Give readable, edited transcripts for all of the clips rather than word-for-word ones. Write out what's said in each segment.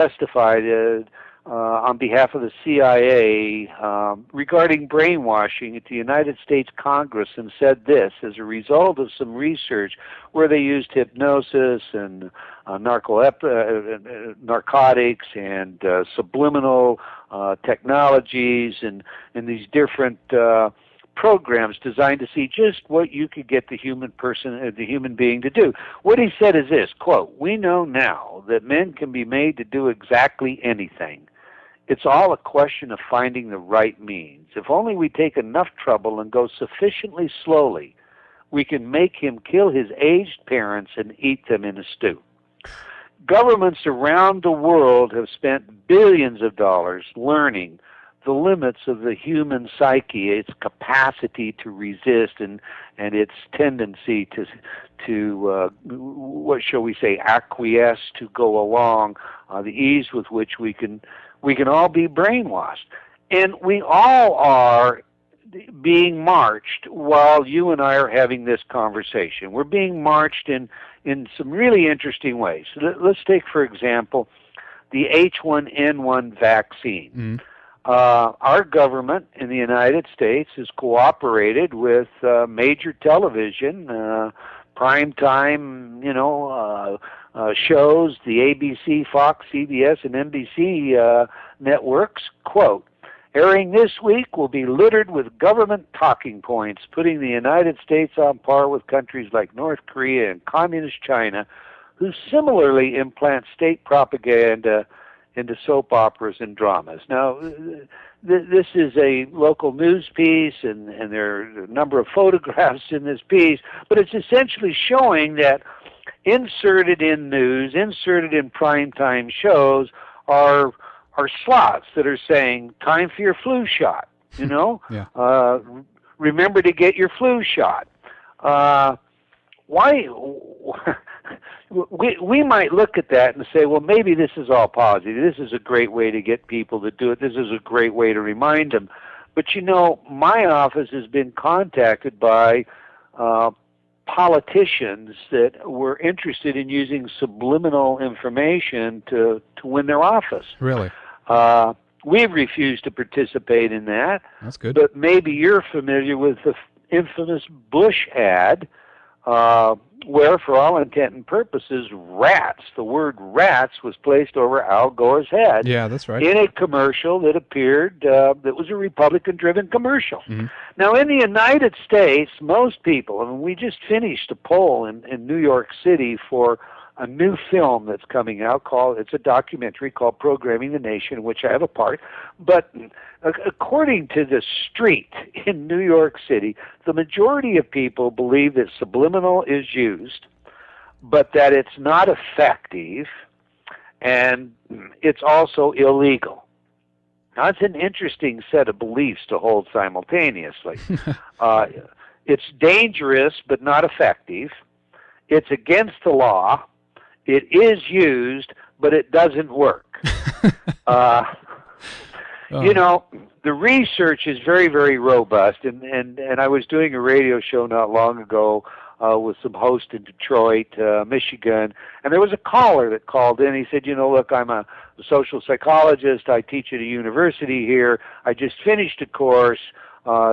testified on behalf of the CIA regarding brainwashing at the United States Congress and said this: as a result of some research where they used hypnosis and narcotics and subliminal technologies and these different programs designed to see just what you could get the human being to do. What he said is this, quote, "We know now that men can be made to do exactly anything. It's all a question of finding the right means. If only we take enough trouble and go sufficiently slowly, we can make him kill his aged parents and eat them in a stew." Governments around the world have spent billions of dollars learning the limits of the human psyche, its capacity to resist, and its tendency to what shall we say, acquiesce, to go along, the ease with which we can all be brainwashed. And we all are being marched while you and I are having this conversation. We're being marched in some really interesting ways. Let's take, for example, the H1N1 vaccine. Mm-hmm. Our government in the United States has cooperated with major television, primetime, shows, the ABC, Fox, CBS, and NBC networks, quote, "Airing this week will be littered with government talking points, putting the United States on par with countries like North Korea and Communist China, who similarly implant state propaganda into soap operas and dramas." Now, this is a local news piece, and there are a number of photographs in this piece, but it's essentially showing that inserted in news, inserted in primetime shows are slots that are saying, "Time for your flu shot," yeah. Remember to get your flu shot. Why? We might look at that and say, well, maybe this is all positive. This is a great way to get people to do it. This is a great way to remind them. But, my office has been contacted by politicians that were interested in using subliminal information to win their office. Really? We've refused to participate in that. That's good. But maybe you're familiar with the infamous Bush ad, where, for all intent and purposes, the word rats was placed over Al Gore's head. Yeah, that's right. In a commercial that appeared, that was a Republican-driven commercial. Mm-hmm. Now, in the United States, most people, we just finished a poll in New York City for a new film that's coming out it's a documentary called Programming the Nation, in which I have a part. But according to the street in New York City, the majority of people believe that subliminal is used, but that it's not effective, and it's also illegal. Now, it's an interesting set of beliefs to hold simultaneously. It's dangerous, but not effective. It's against the law. It is used, but it doesn't work. The research is very, very robust, and I was doing a radio show not long ago with some hosts in Detroit, Michigan, and there was a caller that called in. He said, look, I'm a social psychologist. I teach at a university here. I just finished a course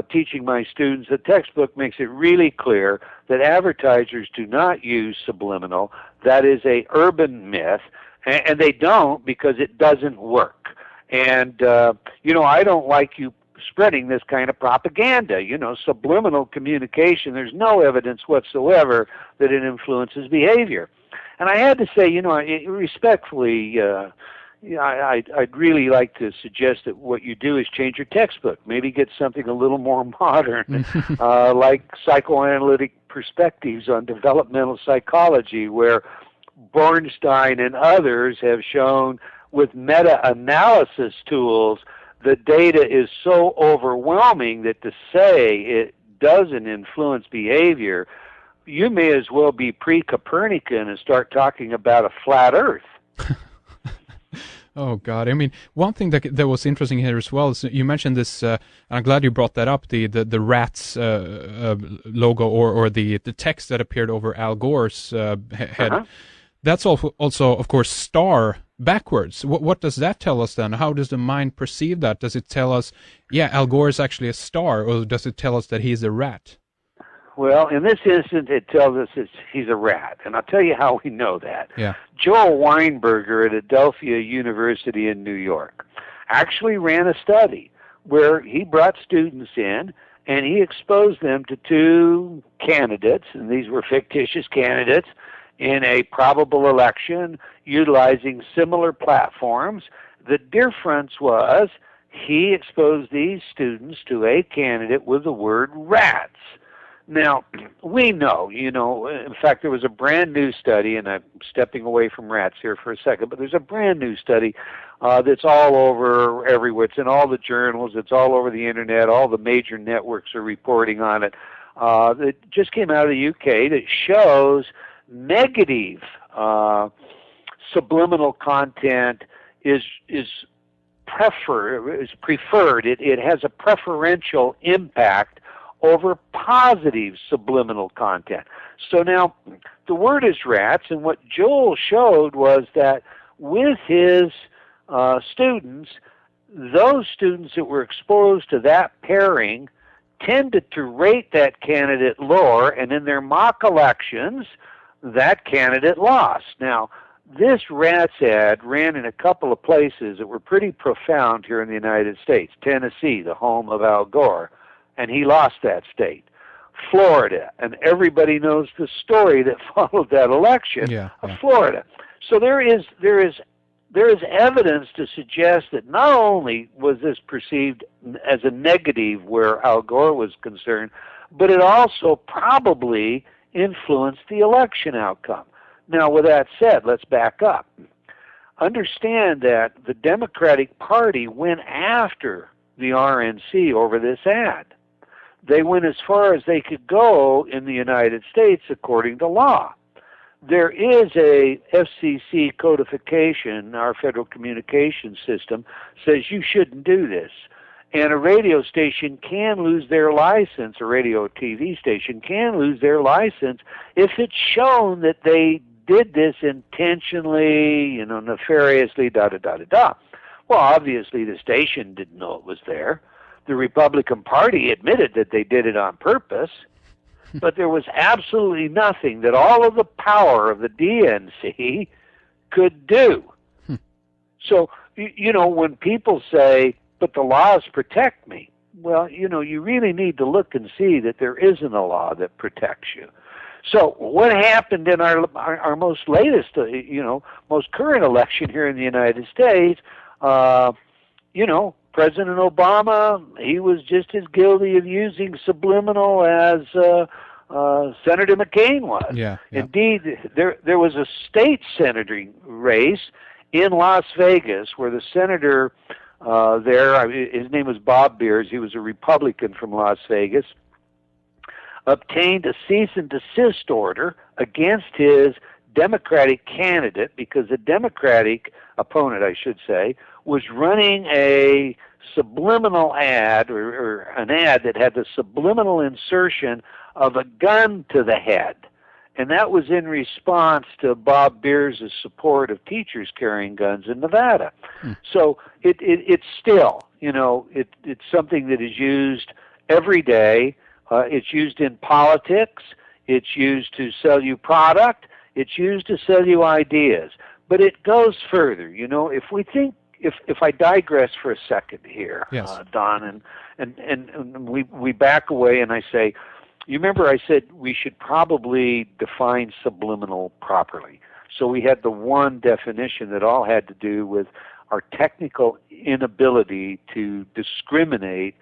teaching my students. The textbook makes it really clear that advertisers do not use subliminal. That is a urban myth, and they don't because it doesn't work. And, I don't like you spreading this kind of propaganda. Subliminal communication, there's no evidence whatsoever that it influences behavior. And I had to say, respectfully, I'd really like to suggest that what you do is change your textbook. Maybe get something a little more modern, like Psychoanalytic Perspectives on Developmental Psychology, where Bornstein and others have shown with meta-analysis tools the data is so overwhelming that to say it doesn't influence behavior, you may as well be pre-Copernican and start talking about a flat Earth. Oh, God. One thing that was interesting here as well is you mentioned this, I'm glad you brought that up, the rats logo or the text that appeared over Al Gore's head. Uh-huh. That's also, of course, Star backwards. What does that tell us then? How does the mind perceive that? Does it tell us, yeah, Al Gore is actually a star, or does it tell us that he's a rat? Well, in this instance, it tells us he's a rat, and I'll tell you how we know that. Yeah. Joel Weinberger at Adelphia University in New York actually ran a study where he brought students in and he exposed them to two candidates, and these were fictitious candidates, in a probable election utilizing similar platforms. The difference was he exposed these students to a candidate with the word rats. Now, we know, in fact, there was a brand new study, and I'm stepping away from rats here for a second, but there's a brand new study that's all over everywhere. It's in all the journals. It's all over the Internet. All the major networks are reporting on it. It just came out of the UK that shows negative subliminal content is preferred. It has a preferential impact over positive subliminal content. So now the word is rats, and what Joel showed was that with his students, those students that were exposed to that pairing tended to rate that candidate lower, and in their mock elections, that candidate lost. Now, this rats ad ran in a couple of places that were pretty profound here in the United States. Tennessee, the home of Al Gore, and he lost that state. Florida, and everybody knows the story that followed that election of Florida. So there is evidence to suggest that not only was this perceived as a negative where Al Gore was concerned, but it also probably influenced the election outcome. Now, with that said, let's back up. Understand that the Democratic Party went after the RNC over this ad. They went as far as they could go in the United States according to law. There is a FCC codification, our Federal Communications System, says you shouldn't do this. And a radio station can lose their license, a radio or TV station can lose their license if it's shown that they did this intentionally, nefariously, da-da-da-da-da. Well, obviously the station didn't know it was there. The Republican Party admitted that they did it on purpose, but there was absolutely nothing that all of the power of the DNC could do. So, when people say, but the laws protect me, well, you really need to look and see that there isn't a law that protects you. So what happened in our most latest, most current election here in the United States, President Obama, he was just as guilty of using subliminal as Senator McCain was. Yeah. Indeed, there was a state senating race in Las Vegas where the senator his name was Bob Beers, he was a Republican from Las Vegas, obtained a cease and desist order against his Democratic candidate because the Democratic opponent, I should say, was running a subliminal ad or an ad that had the subliminal insertion of a gun to the head. And that was in response to Bob Beers' support of teachers carrying guns in Nevada. So it's still, it's something that is used every day. It's used in politics. It's used to sell you product. It's used to sell you ideas. But it goes further. If I digress for a second here, yes. Don, and we back away and I say, you remember I said we should probably define subliminal properly. So we had the one definition that all had to do with our technical inability to discriminate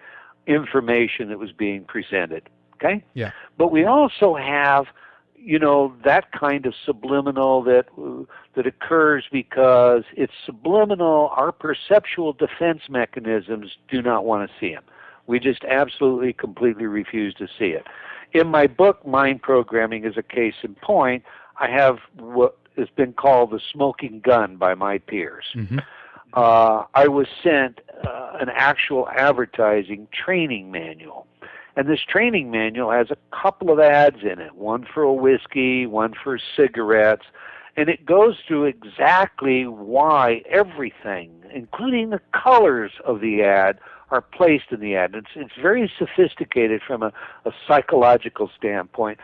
information that was being presented. Okay? Yeah. But we also have, that kind of subliminal that occurs because it's subliminal. Our perceptual defense mechanisms do not want to see them. We just absolutely, completely refuse to see it. In my book, Mind Programming is a case in point. I have what has been called the smoking gun by my peers. Mm-hmm. I was sent an actual advertising training manual. And this training manual has a couple of ads in it, one for a whiskey, one for cigarettes. and it goes through exactly why everything, including the colors of the ad, are placed in the ad. It's very sophisticated from a psychological standpoint.